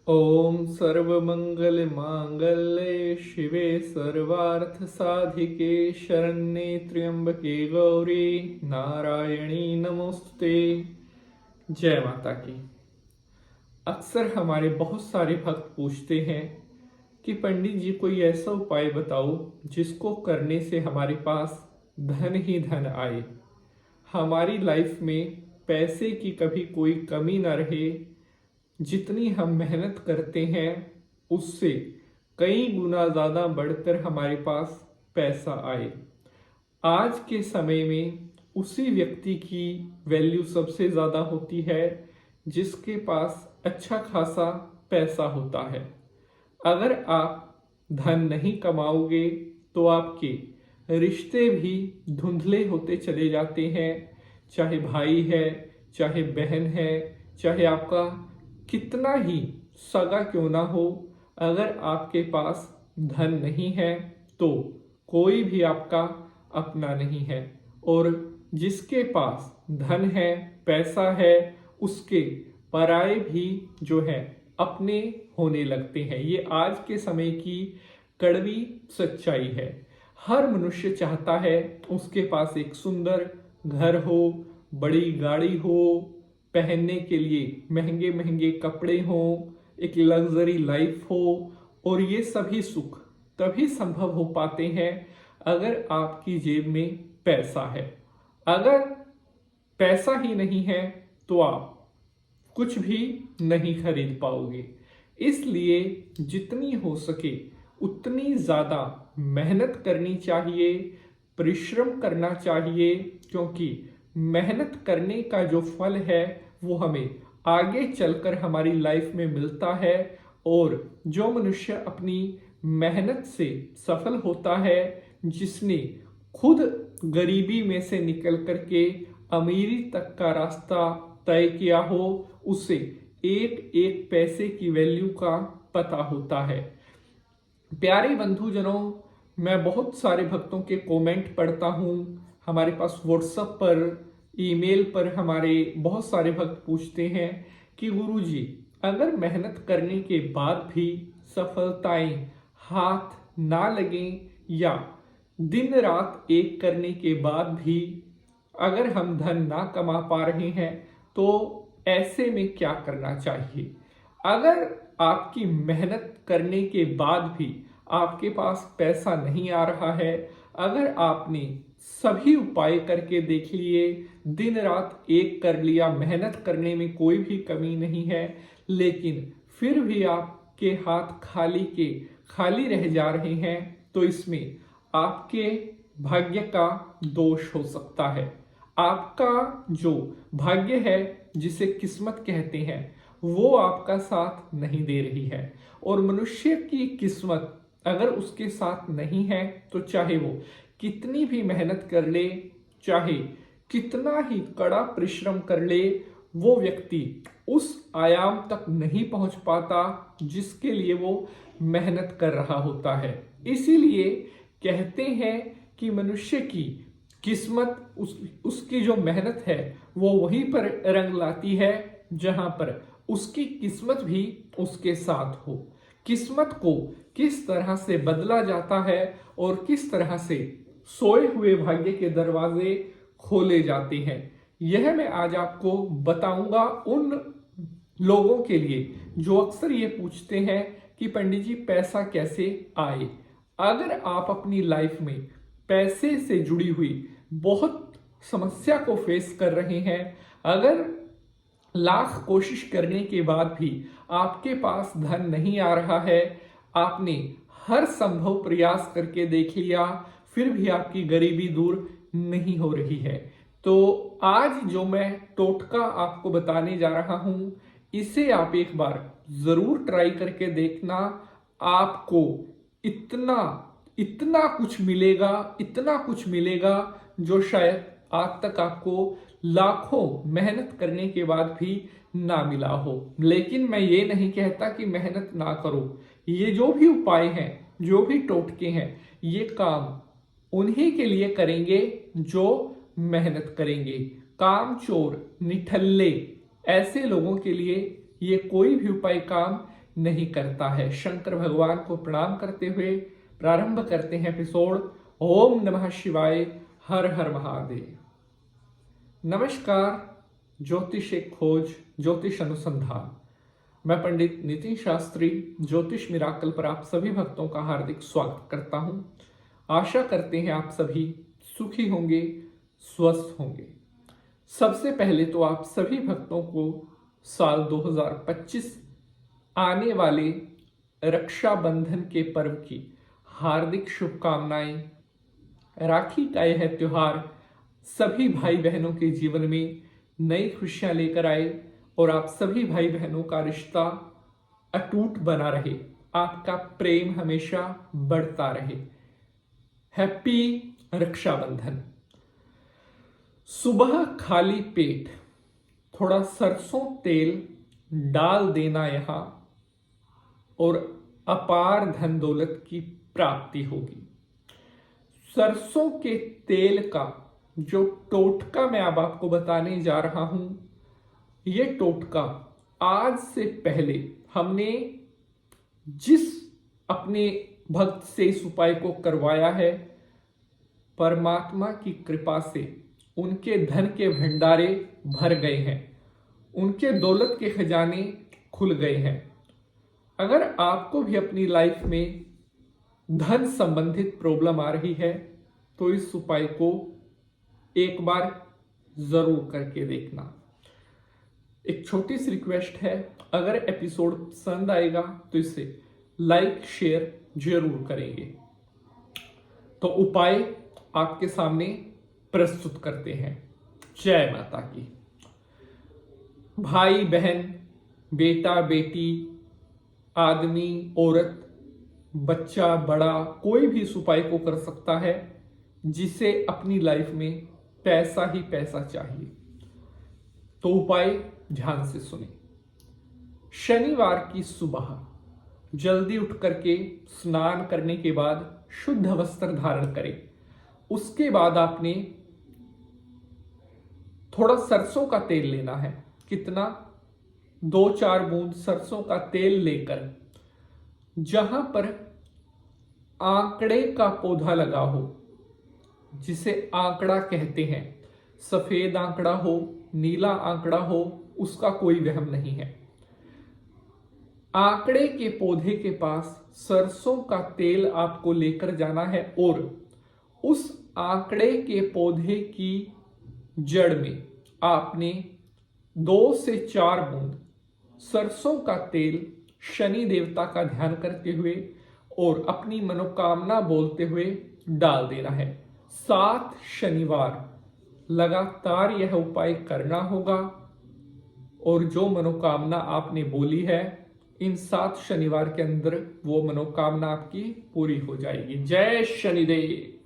ओम सर्वमंगल मांगल्ये शिवे सर्वार्थ साधिके शरण्ये त्र्यंबके गौरी नारायणी नमोस्तुते। जय माता की। अक्सर हमारे बहुत सारे भक्त पूछते हैं कि पंडित जी कोई ऐसा उपाय बताओ जिसको करने से हमारे पास धन ही धन आए, हमारी लाइफ में पैसे की कभी कोई कमी ना रहे, जितनी हम मेहनत करते हैं उससे कई गुना ज़्यादा बढ़कर हमारे पास पैसा आए। आज के समय में उसी व्यक्ति की वैल्यू सबसे ज़्यादा होती है जिसके पास अच्छा खासा पैसा होता है। अगर आप धन नहीं कमाओगे तो आपके रिश्ते भी धुंधले होते चले जाते हैं। चाहे भाई है, चाहे बहन है, चाहे आपका कितना ही सगा क्यों ना हो, अगर आपके पास धन नहीं है तो कोई भी आपका अपना नहीं है। और जिसके पास धन है, पैसा है, उसके पराये भी जो है अपने होने लगते हैं। ये आज के समय की कड़वी सच्चाई है। हर मनुष्य चाहता है उसके पास एक सुंदर घर हो, बड़ी गाड़ी हो, पहनने के लिए महंगे महंगे कपड़े हो, एक लग्जरी लाइफ हो। और ये सभी सुख तभी संभव हो पाते हैं अगर आपकी जेब में पैसा है। अगर पैसा ही नहीं है तो आप कुछ भी नहीं खरीद पाओगे। इसलिए जितनी हो सके उतनी ज़्यादा मेहनत करनी चाहिए, परिश्रम करना चाहिए, क्योंकि मेहनत करने का जो फल है वो हमें आगे चलकर हमारी लाइफ में मिलता है। और जो मनुष्य अपनी मेहनत से सफल होता है, जिसने खुद गरीबी में से निकल करके अमीरी तक का रास्ता तय किया हो, उसे एक एक पैसे की वैल्यू का पता होता है। प्यारे बंधुजनों, मैं बहुत सारे भक्तों के कमेंट पढ़ता हूँ। हमारे पास व्हाट्सएप पर, ईमेल पर हमारे बहुत सारे भक्त पूछते हैं कि गुरुजी, अगर मेहनत करने के बाद भी सफलताएं हाथ ना लगें, या दिन रात एक करने के बाद भी अगर हम धन ना कमा पा रहे हैं, तो ऐसे में क्या करना चाहिए। अगर आपकी मेहनत करने के बाद भी आपके पास पैसा नहीं आ रहा है, अगर आपने सभी उपाय करके देख लिए, दिन रात एक कर लिया, मेहनत करने में कोई भी कमी नहीं है, लेकिन फिर भी आपके हाथ खाली के खाली रह जा रहे हैं, तो इसमें आपके भाग्य का दोष हो सकता है। आपका जो भाग्य है, जिसे किस्मत कहते हैं, वो आपका साथ नहीं दे रही है। और मनुष्य की किस्मत अगर उसके साथ नहीं है तो चाहे वो कितनी भी मेहनत कर ले, चाहे कितना ही कड़ा परिश्रम कर ले, वो व्यक्ति उस आयाम तक नहीं पहुंच पाता जिसके लिए वो मेहनत कर रहा होता है। इसीलिए कहते हैं कि मनुष्य की किस्मत उसकी जो मेहनत है वो वहीं पर रंग लाती है जहां पर उसकी किस्मत भी उसके साथ हो। किस्मत को किस तरह से बदला जाता है और किस तरह से सोए हुए भाग्य के दरवाजे खोले जाते हैं, यह मैं आज आपको बताऊंगा उन लोगों के लिए जो अक्सर ये पूछते हैं कि पंडित जी पैसा कैसे आए। अगर आप अपनी लाइफ में पैसे से जुड़ी हुई बहुत समस्या को फेस कर रहे हैं, अगर लाख कोशिश करने के बाद भी आपके पास धन नहीं आ रहा है, आपने हर संभव प्रयास करके देख लिया, फिर भी आपकी गरीबी दूर नहीं हो रही है, तो आज जो मैं टोटका आपको बताने जा रहा हूं, इसे आप एक बार जरूर ट्राई करके देखना। आपको इतना इतना कुछ मिलेगा, इतना कुछ मिलेगा जो शायद आज तक आपको लाखों मेहनत करने के बाद भी ना मिला हो। लेकिन मैं ये नहीं कहता कि मेहनत ना करो। ये जो भी उपाय हैं, जो भी टोटके हैं, ये काम उन्हीं के लिए करेंगे जो मेहनत करेंगे। कामचोर, निठल्ले, ऐसे लोगों के लिए ये कोई भी उपाय काम नहीं करता है। शंकर भगवान को प्रणाम करते हुए प्रारंभ करते हैं एपिसोड। ओम नमः शिवाय, हर हर महादेव। नमस्कार, ज्योतिष एक खोज, ज्योतिष अनुसंधान। मैं पंडित नितिन शास्त्री ज्योतिष मिराकल पर आप सभी भक्तों का हार्दिक स्वागत करता हूं। आशा करते हैं आप सभी सुखी होंगे, स्वस्थ होंगे। सबसे पहले तो आप सभी भक्तों को साल 2025 आने वाले रक्षाबंधन के पर्व की हार्दिक शुभकामनाएं। राखी का यह त्योहार सभी भाई बहनों के जीवन में नई खुशियां लेकर आए और आप सभी भाई बहनों का रिश्ता अटूट बना रहे, आपका प्रेम हमेशा बढ़ता रहे। हैप्पी रक्षाबंधन। सुबह खाली पेट थोड़ा सरसों तेल डाल देना यहां और अपार धन दौलत की प्राप्ति होगी। सरसों के तेल का जो टोटका मैं अब आपको बताने जा रहा हूं, यह टोटका आज से पहले हमने जिस अपने भक्त से इस उपाय को करवाया है, परमात्मा की कृपा से उनके धन के भंडारे भर गए हैं, उनके दौलत के खजाने खुल गए हैं। अगर आपको भी अपनी लाइफ में धन संबंधित प्रॉब्लम आ रही है तो इस उपाय को एक बार जरूर करके देखना। एक छोटी सी रिक्वेस्ट है, अगर एपिसोड पसंद आएगा तो इसे लाइक शेयर जरूर करेंगे। तो उपाय आपके सामने प्रस्तुत करते हैं। जय माता की। भाई बहन, बेटा बेटी, आदमी औरत, बच्चा बड़ा, कोई भी इस उपाय को कर सकता है जिसे अपनी लाइफ में पैसा ही पैसा चाहिए। तो उपाय ध्यान से सुने। शनिवार की सुबह जल्दी उठ करके स्नान करने के बाद शुद्ध वस्त्र धारण करें। उसके बाद आपने थोड़ा सरसों का तेल लेना है। कितना? 2-4 बूंद सरसों का तेल लेकर जहां पर आंकड़े का पौधा लगा हो, जिसे आंकड़ा कहते हैं, सफेद आंकड़ा हो, नीला आंकड़ा हो, उसका कोई वहम नहीं है। आंकड़े के पौधे के पास सरसों का तेल आपको लेकर जाना है और उस आंकड़े के पौधे की जड़ में आपने 2 से 4 बूंद सरसों का तेल शनि देवता का ध्यान करते हुए और अपनी मनोकामना बोलते हुए डाल देना है। 7 शनिवार लगातार यह उपाय करना होगा और जो मनोकामना आपने बोली है, इन 7 शनिवार के अंदर वो मनोकामना आपकी पूरी हो जाएगी। जय शनिदेव।